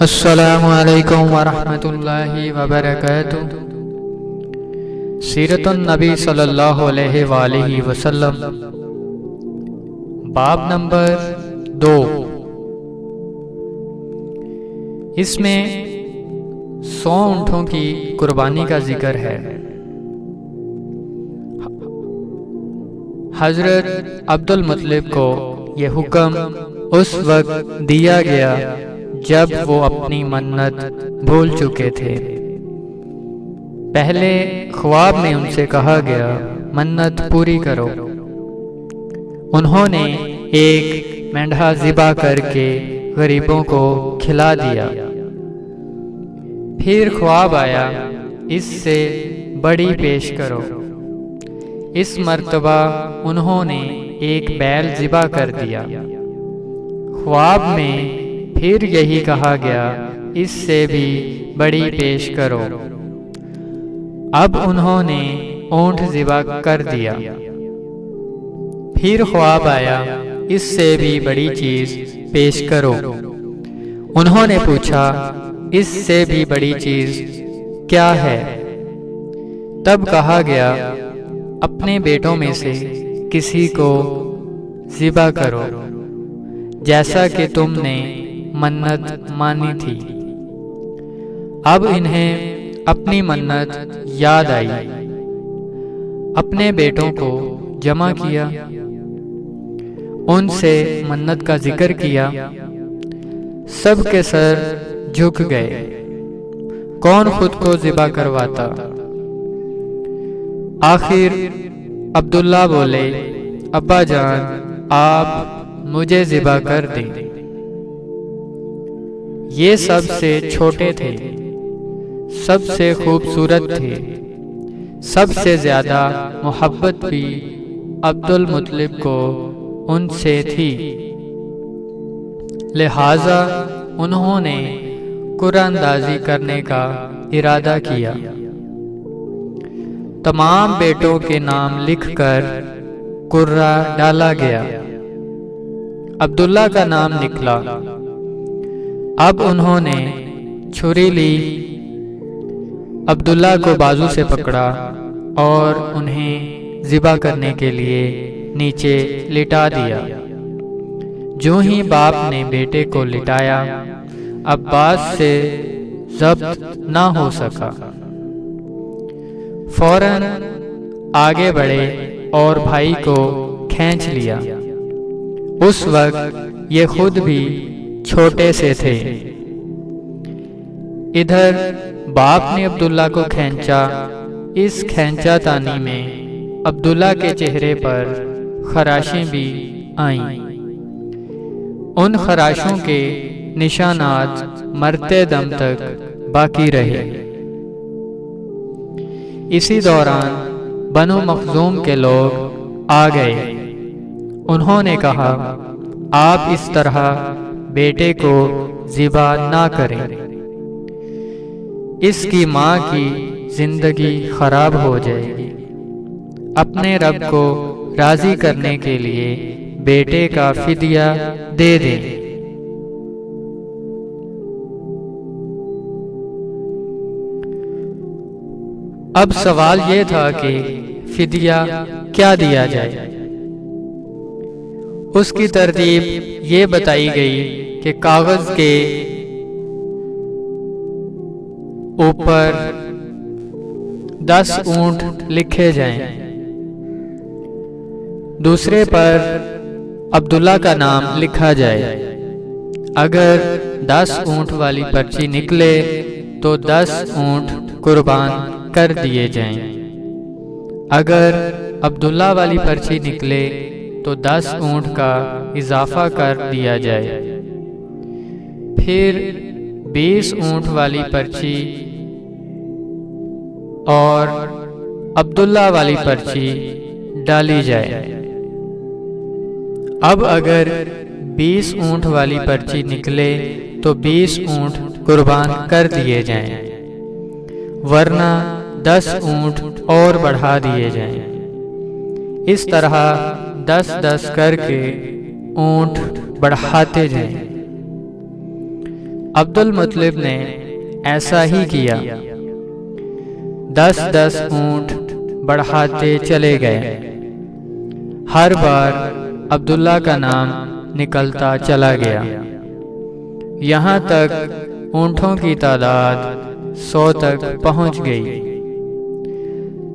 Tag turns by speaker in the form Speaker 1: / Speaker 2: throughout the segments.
Speaker 1: السلام علیکم ورحمۃ اللہ وبرکاتہ۔ سیرت النبی صلی اللہ علیہ وآلہ وسلم، باب نمبر 2۔ اس میں 100 اونٹوں کی قربانی کا ذکر ہے۔ حضرت عبد المطلب کو یہ حکم اس وقت دیا گیا جب وہ اپنی منت بھول چکے تھے۔ پہلے خواب میں ان سے کہا گیا منت پوری کرو۔ انہوں نے ایک مینڈھا ذبح کر کے غریبوں کو کھلا دیا۔ پھر خواب آیا اس سے بڑی پیش کرو۔ اس مرتبہ انہوں نے ایک بیل ذبح کر دیا۔ خواب میں پھر یہی کہا گیا اس سے بھی بڑی پیش کرو۔ اب انہوں نے اونٹ ذبح کر دیا۔ پھر خواب آیا اس سے بھی بڑی چیز پیش کرو۔ انہوں نے پوچھا اس سے بھی بڑی چیز کیا ہے؟ تب کہا گیا اپنے بیٹوں میں سے کسی کو ذبح کرو جیسا کہ تم نے منت مانی تھی۔ اب انہیں اپنی منت یاد آئی۔ اپنے بیٹوں کو جمع کیا، ان سے منت کا ذکر کیا۔ سب کے سر جھک گئے۔ کون خود کو ذبح کرواتا؟ آخر عبداللہ بولے ابا جان آپ مجھے ذبح کر دیں۔ یہ سب سے چھوٹے تھے، سب سے خوبصورت تھے، سب سے زیادہ محبت بھی عبد المطلب کو ان سے تھی، لہٰذا انہوں نے قرآن اندازی کرنے کا ارادہ کیا۔ تمام بیٹوں کے نام لکھ کر قرہ ڈالا گیا۔ عبداللہ کا نام نکلا۔ اب انہوں نے چھری لی، عبداللہ کو بازو سے پکڑا اور انہیں ذبح کرنے کے لیے نیچے لٹا دیا۔ جو ہی باپ نے بیٹے کو لٹایا، عباس سے ضبط نہ ہو سکا۔ فوراً آگے بڑھے اور بھائی کو کھینچ لیا۔ اس وقت یہ خود بھی چھوٹے سے تھے۔ ادھر باپ نے عبداللہ کو کھینچا۔ اس کھینچا تانی میں عبداللہ کے چہرے پر خراشیں بھی آئیں۔ ان خراشوں کے نشانات مرتے دم تک باقی رہے۔ اسی دوران بنو مخزوم کے لوگ آ گئے۔ انہوں نے کہا آپ اس طرح بیٹے کو ذبح نہ کریں، اس کی ماں کی زندگی خراب ہو جائے گی۔ اپنے رب کو راضی کرنے کے لیے بیٹے کا فدیہ دے دیں۔ اب سوال یہ تھا کہ فدیہ کیا دیا جائے؟ اس کی ترتیب یہ بتائی گئی کہ کاغذ کے اوپر 10 اونٹ لکھے جائیں، دوسرے پر عبداللہ کا نام لکھا جائے۔ اگر 10 اونٹ والی پرچی نکلے تو 10 اونٹ قربان کر دیے جائیں۔ اگر عبداللہ والی پرچی نکلے تو 10 اونٹ کا اضافہ کر دیا جائے۔ پھر 20 اونٹ والی پرچی اور عبداللہ والی پرچی ڈالی جائے۔ اب اگر 20 اونٹ والی پرچی نکلے تو 20 اونٹ قربان کر دیے جائیں، ورنہ 10 اونٹ اور بڑھا دیے جائیں۔ اس طرح 10-10 کر کے اونٹ بڑھاتے جائیں۔ عبد المطلب نے ایسا ہی کیا۔ 10 اونٹ بڑھاتے چلے گئے۔ ہر بار عبداللہ کا نام نکلتا چلا گیا، یہاں تک اونٹوں کی تعداد 100 تک پہنچ گئی۔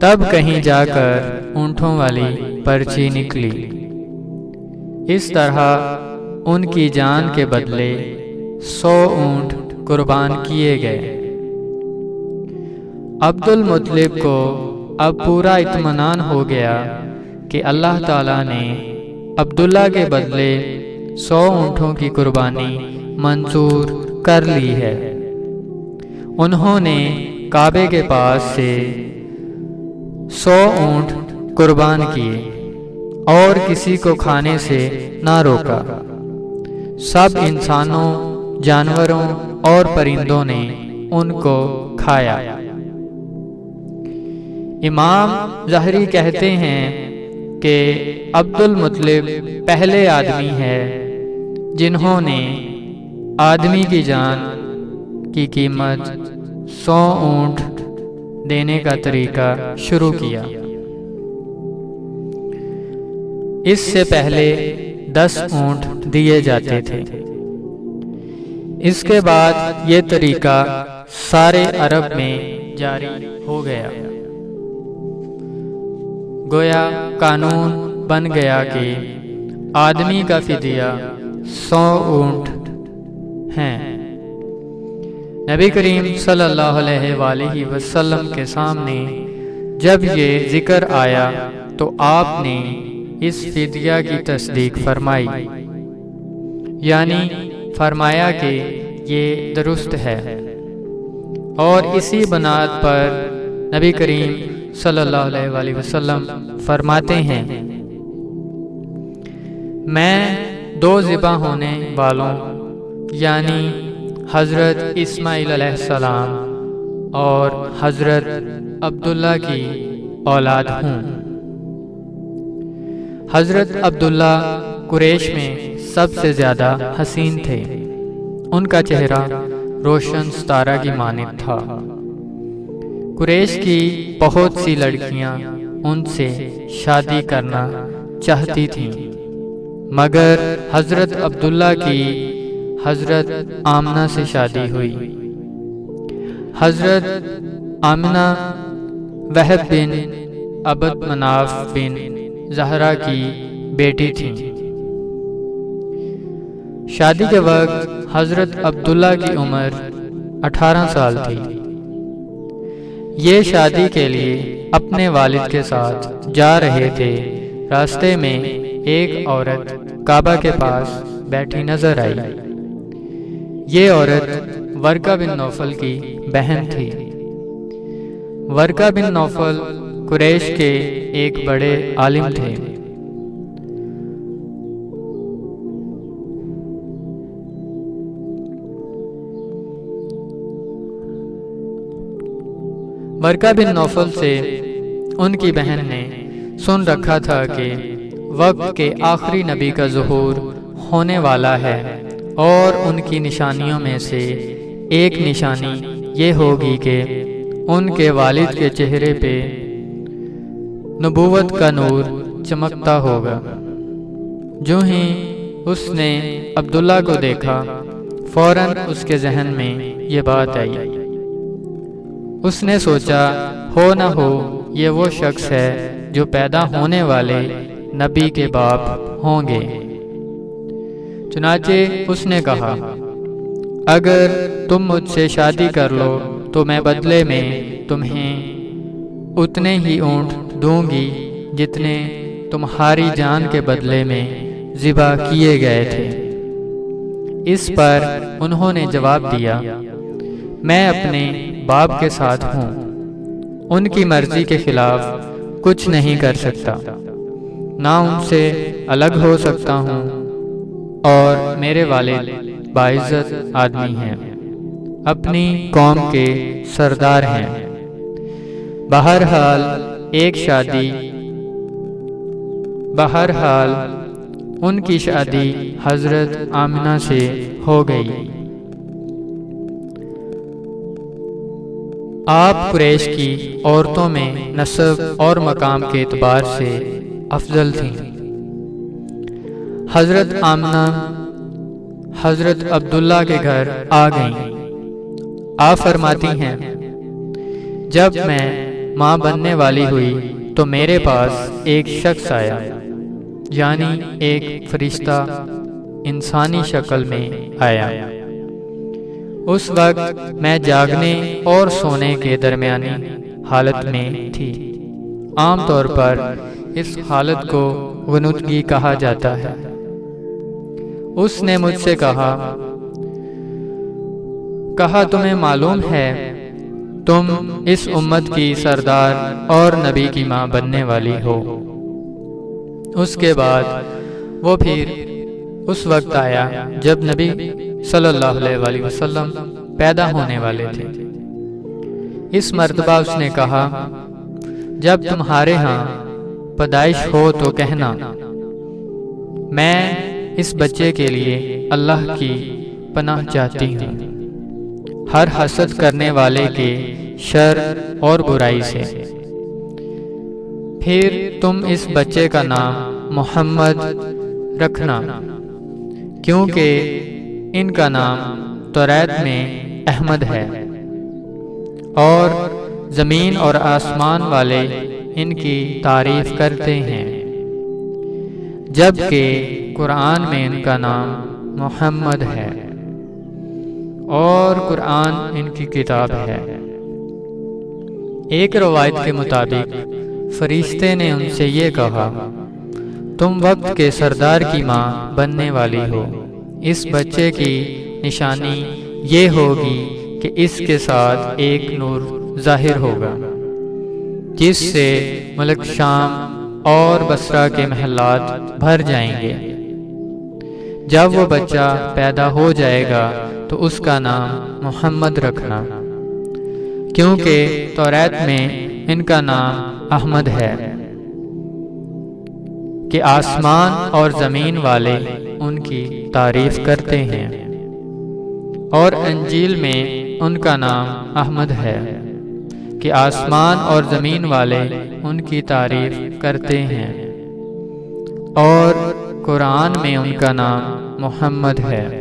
Speaker 1: تب کہیں جا کر اونٹوں والی پرچی نکلی۔ اس طرح ان کی جان کے بدلے 100 اونٹ قربان کیے گئے۔ عبد المطلب کو اب پورا اطمینان ہو گیا کہ اللہ تعالیٰ نے عبداللہ کے بدلے 100 اونٹوں کی قربانی منظور کر لی ہے۔ انہوں نے کعبے کے پاس سے 100 اونٹ قربان کیے اور کسی کو کھانے سے نہ روکا۔ سب انسانوں، جانوروں اور پرندوں نے ان کو کھایا۔ امام ظاہری کہتے ہیں کہ عبد المطلب پہلے آدمی ہے جنہوں نے آدمی کی جان کی قیمت 100 اونٹ دینے کا طریقہ شروع کیا۔ اس سے پہلے 10 اونٹ دیے جاتے تھے۔ اس کے بعد یہ طریقہ سارے عرب میں جاری ہو گیا۔ گویا قانون بن گیا کہ آدمی کا فدیہ 100 اونٹ ہیں۔ نبی کریم صلی اللہ علیہ وآلہ وسلم کے سامنے جب یہ ذکر آیا تو آپ نے اس فدیہ کی تصدیق فرمائی، یعنی فرمایا کہ یہ درست ہے، اور اسی بنیاد پر نبی کریم صلی اللہ علیہ وآلہ وسلم فرماتے ہیں، میں 2 ذبح ہونے والوں یعنی حضرت اسماعیل علیہ السلام اور حضرت عبداللہ کی اولاد ہوں۔ حضرت عبداللہ قریش میں سب سے زیادہ حسین تھے۔ ان کا چہرہ روشن ستارہ کی مانند تھا۔ قریش کی بہت سی لڑکیاں ان سے شادی کرنا چاہتی تھیں، مگر حضرت عبداللہ کی حضرت آمنہ سے شادی ہوئی۔ حضرت آمنہ وہب بن عبد مناف بن زہرہ کی بیٹی تھیں۔ شادی کے وقت حضرت عبداللہ کی عمر 18 سال تھی۔ یہ شادی کے لیے اپنے والد کے ساتھ جا رہے تھے۔ راستے میں ایک عورت کعبہ کے پاس بیٹھی نظر آئی۔ یہ عورت ورقہ بن نوفل کی بہن تھی۔ ورقہ بن نوفل قریش کے ایک بڑے عالم تھے۔ ورقہ بن نوفل سے ان کی بہن نے سن رکھا تھا کہ وقت کے آخری نبی کا ظہور ہونے والا ہے، اور ان کی نشانیوں میں سے ایک نشانی یہ ہوگی کہ ان کے والد کے چہرے پہ نبوت کا نور چمکتا ہوگا۔ جو ہی اس نے عبداللہ کو دیکھا، فوراً اس کے ذہن میں یہ بات آئی۔ اس نے سوچا ہو نہ ہو یہ وہ شخص ہے جو پیدا ہونے والے نبی کے باپ ہوں گے۔ چنانچہ اس نے کہا، اگر تم مجھ سے شادی کر لو تو میں بدلے میں تمہیں اتنے ہی اونٹ دوں گی جتنے تمہاری جان کے بدلے میں ذبح کیے گئے تھے۔ اس پر انہوں نے جواب دیا، میں اپنے باپ کے ساتھ ہوں، ان کی مرضی کے خلاف کچھ نہیں کر سکتا، نہ ان سے الگ ہو سکتا ہوں، اور میرے والد باعزت آدمی ہیں، اپنی قوم کے سردار ہیں۔ بہرحال ان کی شادی حضرت آمنہ سے ہو گئی۔ آپ قریش کی عورتوں میں نسب اور مقام کے اعتبار سے افضل تھیں۔ حضرت آمنہ حضرت عبداللہ کے گھر آ گئیں۔ آپ فرماتی ہیں، جب میں ماں بننے والی ہوئی تو میرے پاس ایک شخص آیا، یعنی ایک فرشتہ انسانی شکل میں آیا۔ اس وقت میں جاگنے اور سونے کے درمیانی حالت میں تھی۔ عام طور پر اس حالت کو غنودگی کہا جاتا ہے۔ اس نے مجھ سے کہا تمہیں معلوم ہے تم اس امت کی سردار اور نبی کی ماں بننے والی ہو۔ اس کے بعد وہ پھر اس وقت آیا جب نبی صلی اللہ علیہ وآلہ وسلم پیدا ہونے والے تھے۔ اس مرتبہ اس نے کہا، جب تمہارے ہاں پیدائش ہو تو کہنا، میں اس بچے کے لیے اللہ کی پناہ چاہتی ہوں، ہر حسد کرنے والے کے شر اور برائی سے۔ پھر تم اس بچے کا نام محمد رکھنا، کیونکہ ان کا نام توریت میں احمد ہے، اور زمین اور آسمان والے ان کی تعریف کرتے ہیں، جبکہ قرآن میں ان کا نام محمد ہے، اور قرآن ان کی کتاب ہے۔ ایک روایت کے مطابق فرشتے نے ان سے یہ کہا، تم وقت کے سردار کی ماں بننے والی ہو۔ اس بچے کی نشانی یہ ہوگی کہ اس کے ساتھ ایک نور ظاہر ہوگا، جس سے ملک شام اور بصرہ کے محلات بھر جائیں گے۔ جب وہ بچہ پیدا ہو جائے گا تو اس کا نام محمد رکھنا، کیونکہ توریت میں ان کا نام احمد ہے، کہ آسمان اور زمین والے ان کی تعریف کرتے ہیں، اور انجیل میں ان کا نام احمد ہے، کہ آسمان اور زمین والے ان کی تعریف کرتے ہیں، اور قرآن میں ان کا نام محمد ہے۔